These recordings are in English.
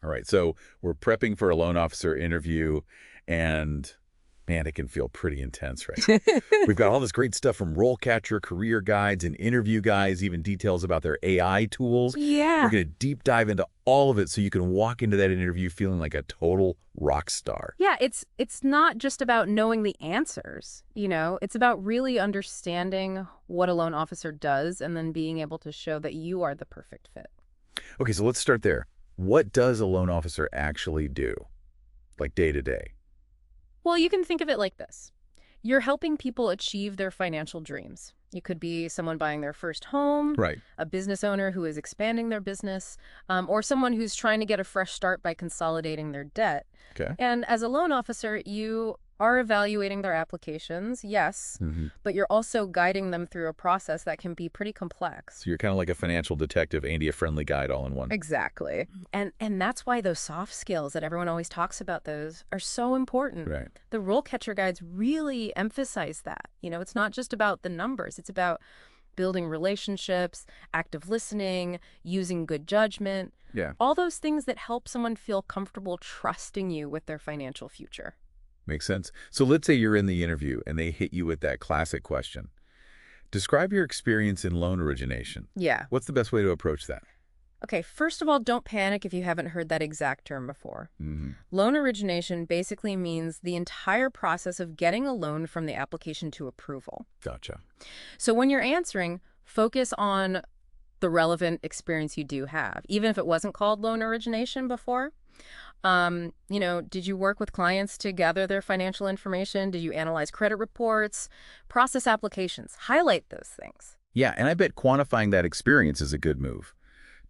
All right, so we're prepping for a loan officer interview, and man, it can feel pretty intense, right? We've got all this great stuff from RoleCatcher career guides and interview guides, even details about their AI tools. We're Yeah. going to deep dive into all of it so you can walk into that interview feeling like a total rock star. Yeah, it's not just about knowing the answers, it's about really understanding what a loan officer does and then being able to show that you are the perfect fit. Okay, so let's start there. What does a loan officer actually do, like day to day? Well, you can think of it like this. You're helping people achieve their financial dreams. You could be someone buying their first home, Right. a business owner who is expanding their business, or someone who's trying to get a fresh start by consolidating their debt. Okay. And as a loan officer, you are evaluating their applications, yes, but you're also guiding them through a process that can be pretty complex. So you're kind of like a financial detective and a friendly guide all in one. Exactly. And that's why those soft skills that everyone always talks about those are so important. Right. The role catcher guides really emphasize that. It's not just about the numbers. It's about building relationships, active listening, using good judgment. Yeah. All those things that help someone feel comfortable trusting you with their financial future. Makes sense. So let's say you're in the interview and they hit you with that classic question. Describe your experience in loan origination. Yeah. What's the best way to approach that? Okay, first of all, don't panic if you haven't heard that exact term before. Loan origination basically means the entire process of getting a loan from the application to approval. Gotcha. So when you're answering, focus on the relevant experience you do have, even if it wasn't called loan origination before. Did you work with clients to gather their financial information? Did you analyze credit reports, process applications? Highlight those things. Yeah, and I bet quantifying that experience is a good move.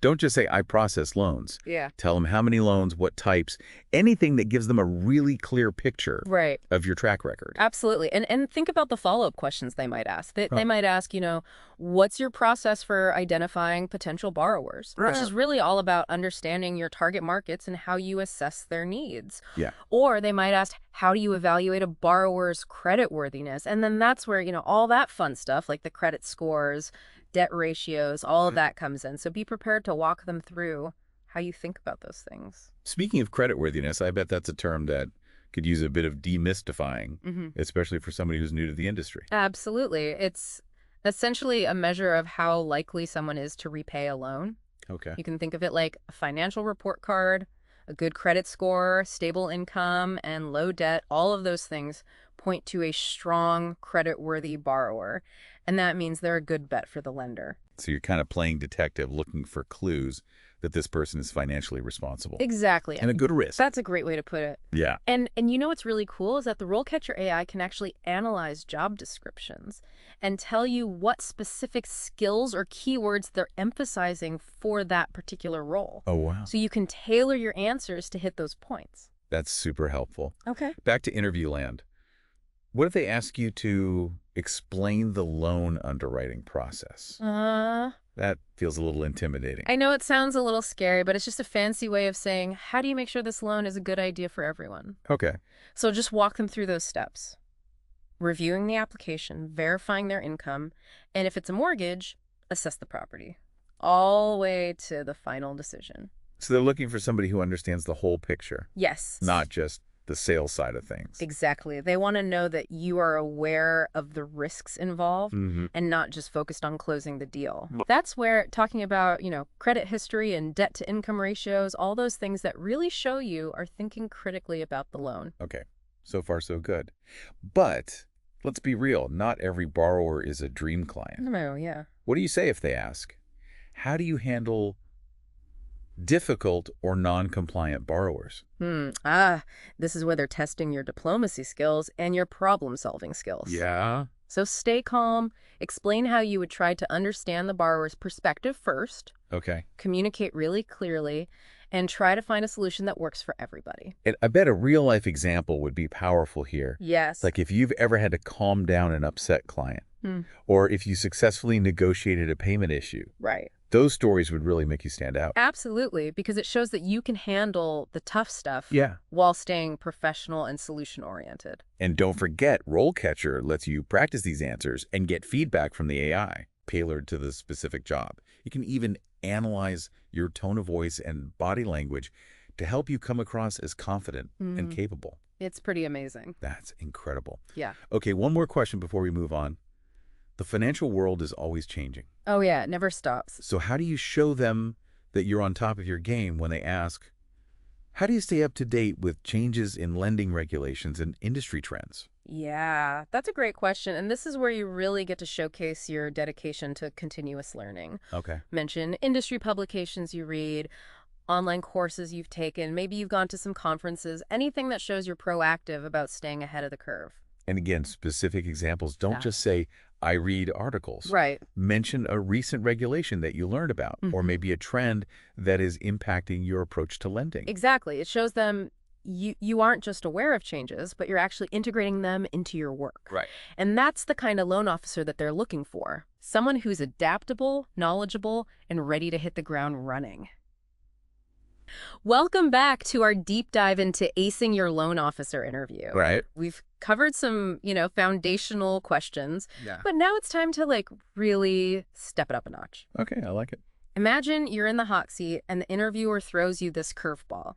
Don't just say, I process loans. Yeah. Tell them how many loans, what types, anything that gives them a really clear picture Right. of your track record. Absolutely. And think about the follow-up questions they might ask. They might ask, what's your process for identifying potential borrowers? Which is really all about understanding your target markets and how you assess their needs. Yeah. Or they might ask, how do you evaluate a borrower's creditworthiness? And then that's where, all that fun stuff like the credit scores, debt ratios, all of that comes in. So be prepared to walk them through how you think about those things. Speaking of creditworthiness, I bet that's a term that could use a bit of demystifying, especially for somebody who's new to the industry. Absolutely. It's essentially a measure of how likely someone is to repay a loan. Okay. You can think of it like a financial report card, a good credit score, stable income, and low debt. All of those things point to a strong, creditworthy borrower. And that means they're a good bet for the lender. So you're kind of playing detective, looking for clues that this person is financially responsible. Exactly. And a good risk. That's a great way to put it. Yeah. And what's really cool is that the RoleCatcher AI can actually analyze job descriptions and tell you what specific skills or keywords they're emphasizing for that particular role. Oh, wow. So you can tailor your answers to hit those points. That's super helpful. Okay. Back to interview land. What if they ask you to explain the loan underwriting process? That feels a little intimidating. I know it sounds a little scary, but it's just a fancy way of saying, how do you make sure this loan is a good idea for everyone? Okay. So just walk them through those steps. Reviewing the application, verifying their income, and if it's a mortgage, assess the property. All the way to the final decision. So they're looking for somebody who understands the whole picture. Yes. Not just the sales side of things. Exactly. They want to know that you are aware of the risks involved and not just focused on closing the deal. That's where talking about, credit history and debt to income ratios, all those things that really show you are thinking critically about the loan. Okay. So far, so good. But let's be real. Not every borrower is a dream client. No, yeah. What do you say if they ask, how do you handle difficult or non-compliant borrowers? This is where they're testing your diplomacy skills and your problem-solving skills. Yeah. So stay calm, explain how you would try to understand the borrower's perspective first, Okay. communicate really clearly, and try to find a solution that works for everybody. And I bet a real-life example would be powerful here. Yes. Like if you've ever had to calm down an upset client, or if you successfully negotiated a payment issue. Right. Those stories would really make you stand out. Absolutely, because it shows that you can handle the tough stuff Yeah. while staying professional and solution-oriented. And don't forget, RoleCatcher lets you practice these answers and get feedback from the AI tailored to the specific job. You can even analyze your tone of voice and body language to help you come across as confident and capable. It's pretty amazing. That's incredible. Yeah. Okay, one more question before we move on. The financial world is always changing. Oh, yeah. It never stops. So how do you show them that you're on top of your game when they ask, how do you stay up to date with changes in lending regulations and industry trends? Yeah, that's a great question. And this is where you really get to showcase your dedication to continuous learning. Okay. Mention industry publications you read, online courses you've taken, maybe you've gone to some conferences, anything that shows you're proactive about staying ahead of the curve. And again, specific examples. Don't just say, I read articles. Right. Mention a recent regulation that you learned about, or maybe a trend that is impacting your approach to lending. Exactly. It shows them you aren't just aware of changes, but you're actually integrating them into your work. Right. And that's the kind of loan officer that they're looking for. Someone who's adaptable, knowledgeable, and ready to hit the ground running. Welcome back to our deep dive into acing your loan officer interview. Right. We've covered some, foundational questions, Yeah. but now it's time to really step it up a notch. Okay, I like it. Imagine you're in the hot seat and the interviewer throws you this curveball.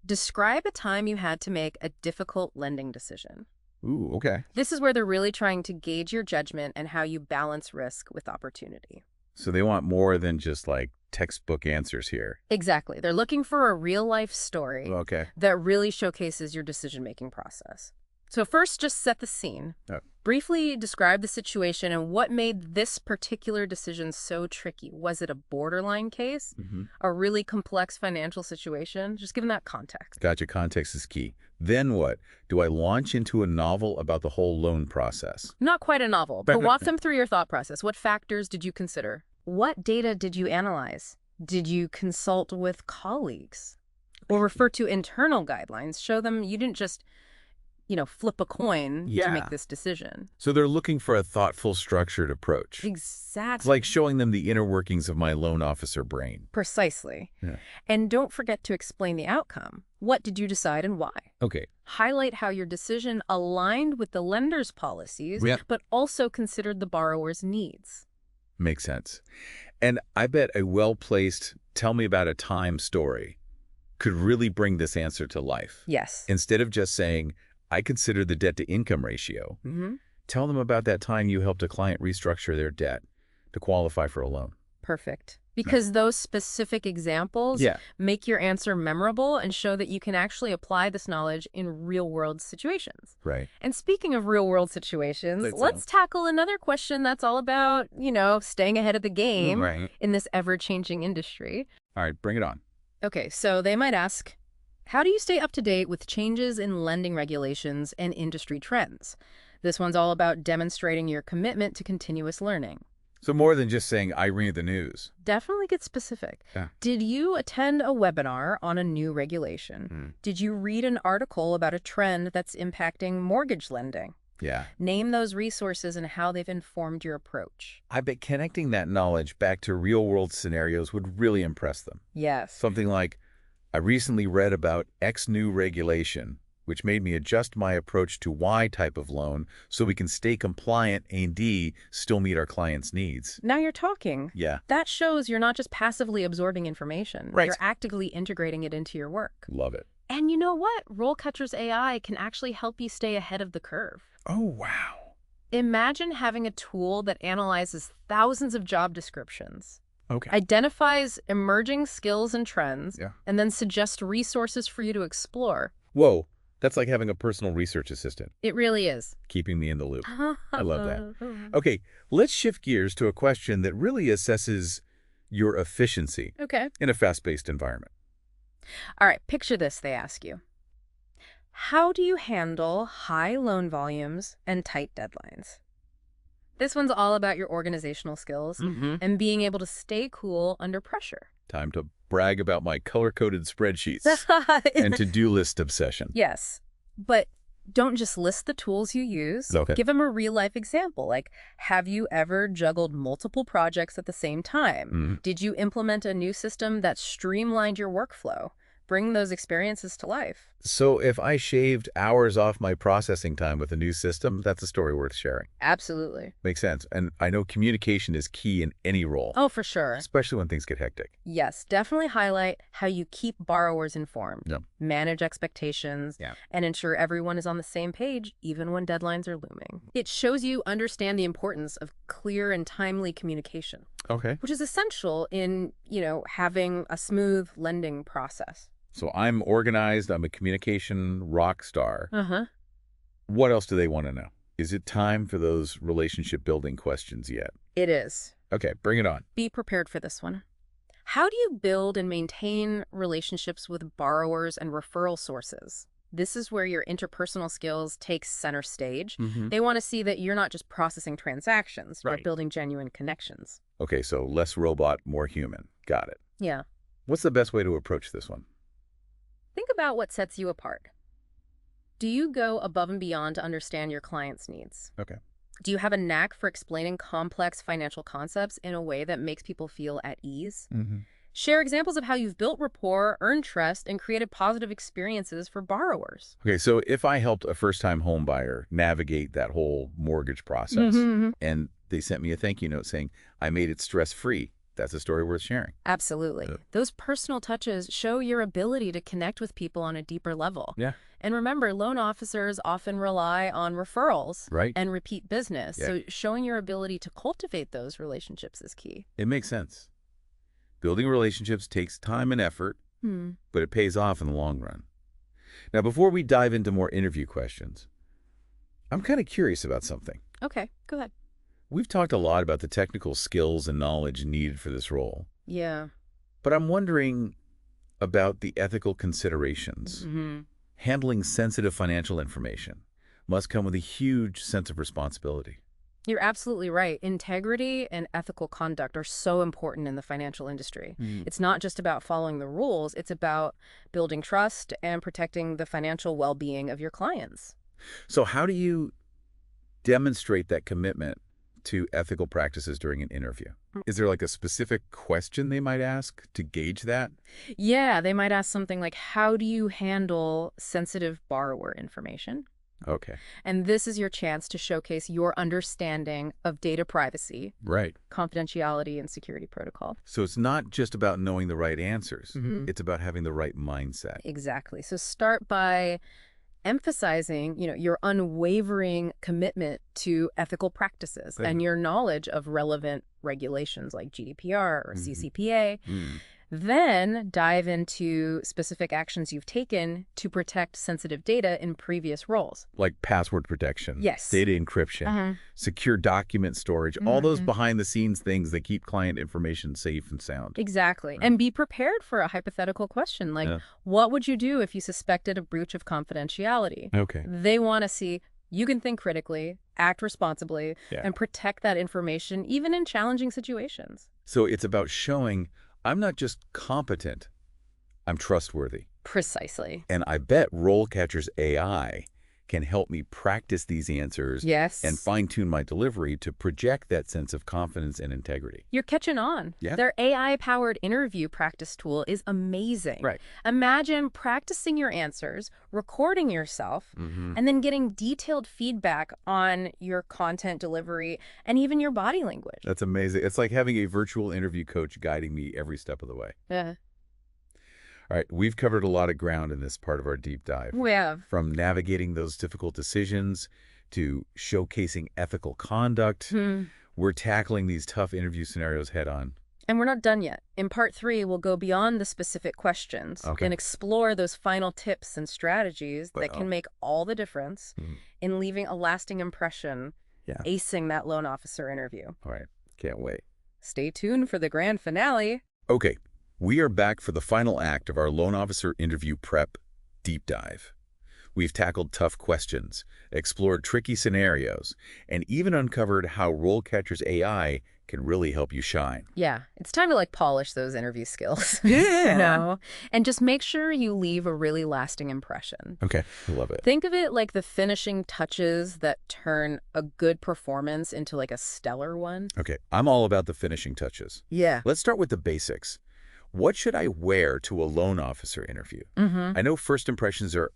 Describe a time you had to make a difficult lending decision. Ooh, okay. This is where they're really trying to gauge your judgment and how you balance risk with opportunity. So they want more than just textbook answers here. Exactly. They're looking for a real-life story Okay. that really showcases your decision-making process. So first, just set the scene. Oh. Briefly describe the situation and what made this particular decision so tricky. Was it a borderline case? A really complex financial situation? Just give them that context. Gotcha. Context is key. Then what? Do I launch into a novel about the whole loan process? Not quite a novel, but walk them through your thought process. What factors did you consider? What data did you analyze? Did you consult with colleagues? Or refer to internal guidelines? Show them you didn't just flip a coin to make this decision. So they're looking for a thoughtful, structured approach. Exactly. It's like showing them the inner workings of my loan officer brain. Precisely. Yeah. And don't forget to explain the outcome. What did you decide and why? Okay. Highlight how your decision aligned with the lender's policies, but also considered the borrower's needs. Makes sense. And I bet a well-placed, tell me about a time story could really bring this answer to life. Yes. Instead of just saying, I consider the debt-to-income ratio. Tell them about that time you helped a client restructure their debt to qualify for a loan. Perfect. Because those specific examples make your answer memorable and show that you can actually apply this knowledge in real-world situations. Right. And speaking of real-world situations, let's tackle another question that's all about, staying ahead of the game in this ever-changing industry. All right, bring it on. Okay, so they might ask, how do you stay up to date with changes in lending regulations and industry trends? This one's all about demonstrating your commitment to continuous learning. So more than just saying, I read the news. Definitely get specific. Yeah. Did you attend a webinar on a new regulation? Did you read an article about a trend that's impacting mortgage lending? Yeah. Name those resources and how they've informed your approach. I bet connecting that knowledge back to real-world scenarios would really impress them. Yes. Something like, I recently read about X new regulation, which made me adjust my approach to Y type of loan so we can stay compliant and still meet our clients' needs. Now you're talking. Yeah. That shows you're not just passively absorbing information. Right. You're actively integrating it into your work. Love it. And you know what? RoleCatcher's AI can actually help you stay ahead of the curve. Oh, wow. Imagine having a tool that analyzes thousands of job descriptions, Okay. identifies emerging skills and trends, and then suggests resources for you to explore. Whoa. That's like having a personal research assistant. It really is. Keeping me in the loop. I love that. Okay, let's shift gears to a question that really assesses your efficiency in a fast-paced environment. All right, picture this, they ask you. How do you handle high loan volumes and tight deadlines? This one's all about your organizational skills and being able to stay cool under pressure. Time to brag about my color-coded spreadsheets and to-do list obsession. Yes, but don't just list the tools you use. Okay. Give them a real-life example, like, have you ever juggled multiple projects at the same time? Did you implement a new system that streamlined your workflow? bring those experiences to life. So if I shaved hours off my processing time with a new system, that's a story worth sharing. Absolutely. Makes sense. And I know communication is key in any role, Oh, for sure. especially when things get hectic. Yes, definitely highlight how you keep borrowers informed, Yeah. manage expectations, Yeah. and ensure everyone is on the same page, even when deadlines are looming. It shows you understand the importance of clear and timely communication, Okay. which is essential in, having a smooth lending process. So I'm organized. I'm a communication rock star. Uh-huh. What else do they want to know? Is it time for those relationship building questions yet? It is. Okay, bring it on. Be prepared for this one. How do you build and maintain relationships with borrowers and referral sources? This is where your interpersonal skills take center stage. They want to see that you're not just processing transactions, you're Right. building genuine connections. Okay, so less robot, more human. Got it. Yeah. What's the best way to approach this one? Think about what sets you apart. Do you go above and beyond to understand your client's needs? Okay. Do you have a knack for explaining complex financial concepts in a way that makes people feel at ease? Share examples of how you've built rapport, earned trust, and created positive experiences for borrowers. Okay, so if I helped a first-time home buyer navigate that whole mortgage process and they sent me a thank you note saying, I made it stress-free, that's a story worth sharing. Absolutely. Those personal touches show your ability to connect with people on a deeper level. Yeah. And remember, loan officers often rely on referrals Right. and repeat business. Yeah. So showing your ability to cultivate those relationships is key. It makes sense. Building relationships takes time and effort, but it pays off in the long run. Now, before we dive into more interview questions, I'm kind of curious about something. Okay, go ahead. We've talked a lot about the technical skills and knowledge needed for this role, Yeah. but I'm wondering about the ethical considerations. Handling sensitive financial information must come with a huge sense of responsibility. You're absolutely right. Integrity and ethical conduct are so important in the financial industry. It's not just about following the rules, it's about building trust and protecting the financial well-being of your clients. So how do you demonstrate that commitment to ethical practices during an interview? Is there like a specific question they might ask to gauge that? Yeah, they might ask something like, how do you handle sensitive borrower information? Okay. And this is your chance to showcase your understanding of data privacy, Right. confidentiality, and security protocol. So it's not just about knowing the right answers. It's about having the right mindset. Exactly. So start by emphasizing, your unwavering commitment to ethical practices and your knowledge of relevant regulations like GDPR or CCPA. Then dive into specific actions you've taken to protect sensitive data in previous roles. Like password protection, Yes. data encryption, secure document storage, all those behind-the-scenes things that keep client information safe and sound. Exactly. And be prepared for a hypothetical question like, what would you do if you suspected a breach of confidentiality? Okay. They want to see you can think critically, act responsibly, and protect that information even in challenging situations. So it's about showing I'm not just competent, I'm trustworthy. Precisely. And I bet RoleCatcher's AI can help me practice these answers Yes. and fine-tune my delivery to project that sense of confidence and integrity. You're catching on. Yeah. Their AI-powered interview practice tool is amazing. Right. Imagine practicing your answers, recording yourself, and then getting detailed feedback on your content delivery and even your body language. That's amazing. It's like having a virtual interview coach guiding me every step of the way. Yeah. All right, we've covered a lot of ground in this part of our deep dive. We have. From navigating those difficult decisions to showcasing ethical conduct, we're tackling these tough interview scenarios head on. And we're not done yet. In part 3, we'll go beyond the specific questions and explore those final tips and strategies that can make all the difference in leaving a lasting impression, acing that loan officer interview. All right, can't wait. Stay tuned for the grand finale. Okay, we are back for the final act of our loan officer interview prep deep dive. We've tackled tough questions, explored tricky scenarios, and even uncovered how RoleCatcher's AI can really help you shine. Yeah, it's time to polish those interview skills. Yeah. And just make sure you leave a really lasting impression. Okay, I love it. Think of it like the finishing touches that turn a good performance into a stellar one. Okay, I'm all about the finishing touches. Yeah. Let's start with the basics. What should I wear to a loan officer interview? I know first impressions are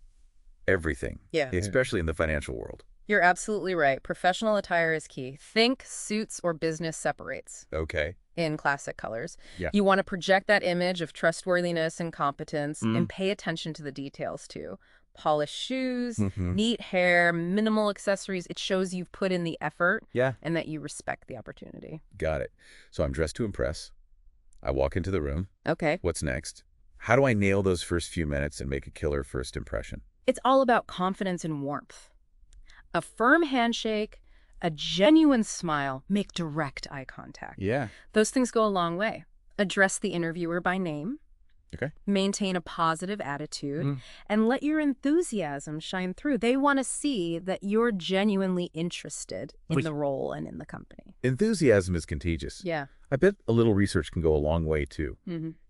everything, Yeah. especially in the financial world. You're absolutely right. Professional attire is key. Think suits or business separates Okay. in classic colors. Yeah. You want to project that image of trustworthiness and competence and pay attention to the details too. Polished shoes, neat hair, minimal accessories. It shows you've put in the effort Yeah. and that you respect the opportunity. Got it. So I'm dressed to impress. I walk into the room. Okay. What's next? How do I nail those first few minutes and make a killer first impression? It's all about confidence and warmth. A firm handshake, a genuine smile, make direct eye contact. Yeah. Those things go a long way. Address the interviewer by name. Okay. Maintain a positive attitude and let your enthusiasm shine through. They want to see that you're genuinely interested in the role and in the company. Enthusiasm is contagious. Yeah. I bet a little research can go a long way, too.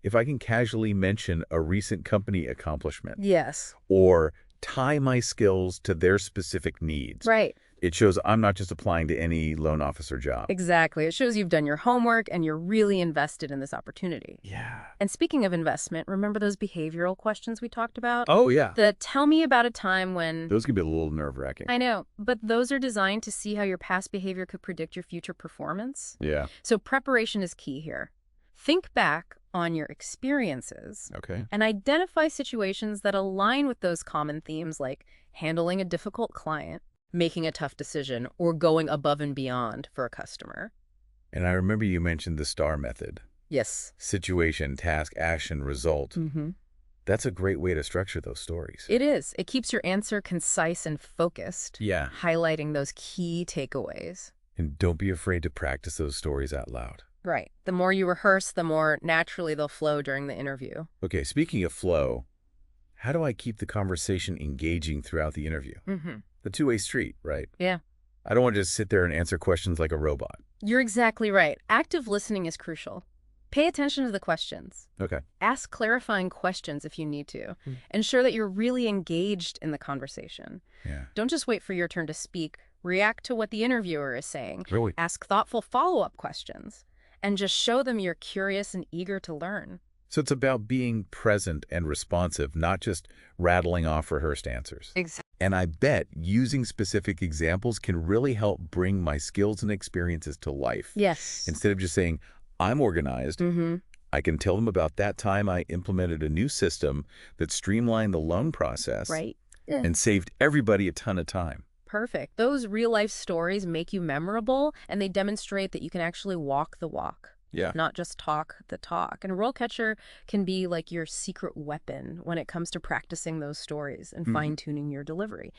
If I can casually mention a recent company accomplishment Yes. or tie my skills to their specific needs, Right. it shows I'm not just applying to any loan officer job. Exactly. It shows you've done your homework and you're really invested in this opportunity. Yeah. And speaking of investment, remember those behavioral questions we talked about? Oh, yeah. Tell me about a time when... Those can be a little nerve-wracking. I know, but those are designed to see how your past behavior could predict your future performance. Yeah. So preparation is key here. Think back on your experiences Okay. and identify situations that align with those common themes like handling a difficult client, making a tough decision, or going above and beyond for a customer. And I remember you mentioned the STAR method. Yes. Situation, task, action, result. Mm-hmm. That's a great way to structure those stories. It is. It keeps your answer concise and focused, Yeah. highlighting those key takeaways. And don't be afraid to practice those stories out loud. Right. The more you rehearse, the more naturally they'll flow during the interview. Okay, speaking of flow, how do I keep the conversation engaging throughout the interview? The two-way street, right? Yeah. I don't want to just sit there and answer questions like a robot. You're exactly right. Active listening is crucial. Pay attention to the questions. Okay. Ask clarifying questions if you need to. Ensure that you're really engaged in the conversation. Yeah. Don't just wait for your turn to speak. React to what the interviewer is saying. Really? Ask thoughtful follow-up questions. And just show them you're curious and eager to learn. So it's about being present and responsive, not just rattling off rehearsed answers. Exactly. And I bet using specific examples can really help bring my skills and experiences to life. Yes. Instead of just saying, I'm organized, I can tell them about that time I implemented a new system that streamlined the loan process Right. and saved everybody a ton of time. Perfect. Those real-life stories make you memorable, and they demonstrate that you can actually walk the walk. Yeah. Not just talk the talk. And RoleCatcher can be like your secret weapon when it comes to practicing those stories and fine-tuning your delivery.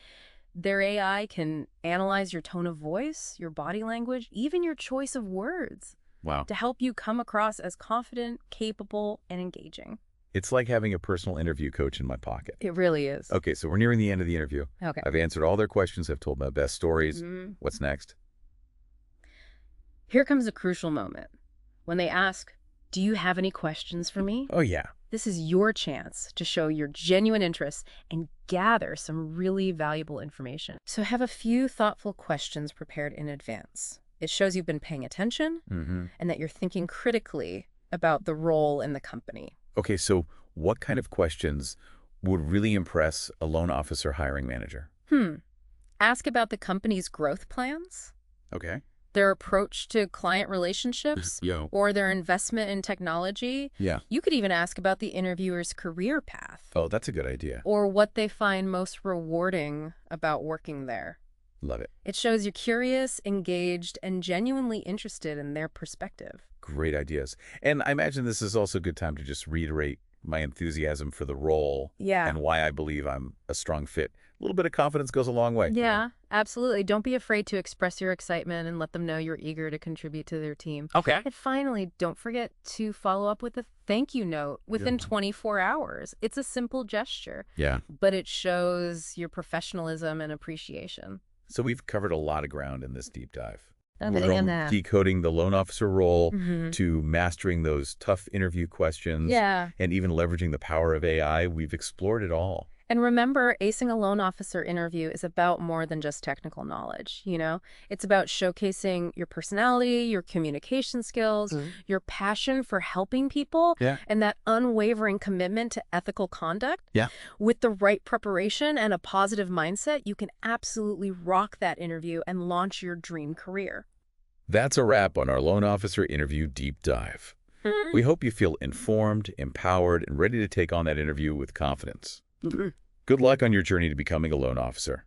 Their AI can analyze your tone of voice, your body language, even your choice of words Wow. to help you come across as confident, capable, and engaging. It's like having a personal interview coach in my pocket. It really is. Okay, so we're nearing the end of the interview. Okay. I've answered all their questions. I've told my best stories. What's next? Here comes a crucial moment. When they ask, do you have any questions for me? Oh, yeah. This is your chance to show your genuine interest and gather some really valuable information. So have a few thoughtful questions prepared in advance. It shows you've been paying attention and that you're thinking critically about the role in the company. Okay, so what kind of questions would really impress a loan officer hiring manager? Ask about the company's growth plans, Okay. their approach to client relationships, or their investment in technology. Yeah. You could even ask about the interviewer's career path. Oh, that's a good idea. Or what they find most rewarding about working there. Love it. It shows you're curious, engaged, and genuinely interested in their perspective. Great ideas. And I imagine this is also a good time to just reiterate my enthusiasm for the role and why I believe I'm a strong fit. A little bit of confidence goes a long way. Yeah, absolutely. Don't be afraid to express your excitement and let them know you're eager to contribute to their team. Okay. And finally, don't forget to follow up with a thank you note within 24 hours. It's a simple gesture. Yeah. But it shows your professionalism and appreciation. So we've covered a lot of ground in this deep dive. From decoding the loan officer role to mastering those tough interview questions and even leveraging the power of AI. We've explored it all. And remember, acing a loan officer interview is about more than just technical knowledge, you know? It's about showcasing your personality, your communication skills, your passion for helping people, Yeah. and that unwavering commitment to ethical conduct. Yeah. With the right preparation and a positive mindset, you can absolutely rock that interview and launch your dream career. That's a wrap on our loan officer interview deep dive. We hope you feel informed, empowered, and ready to take on that interview with confidence. Good luck on your journey to becoming a loan officer.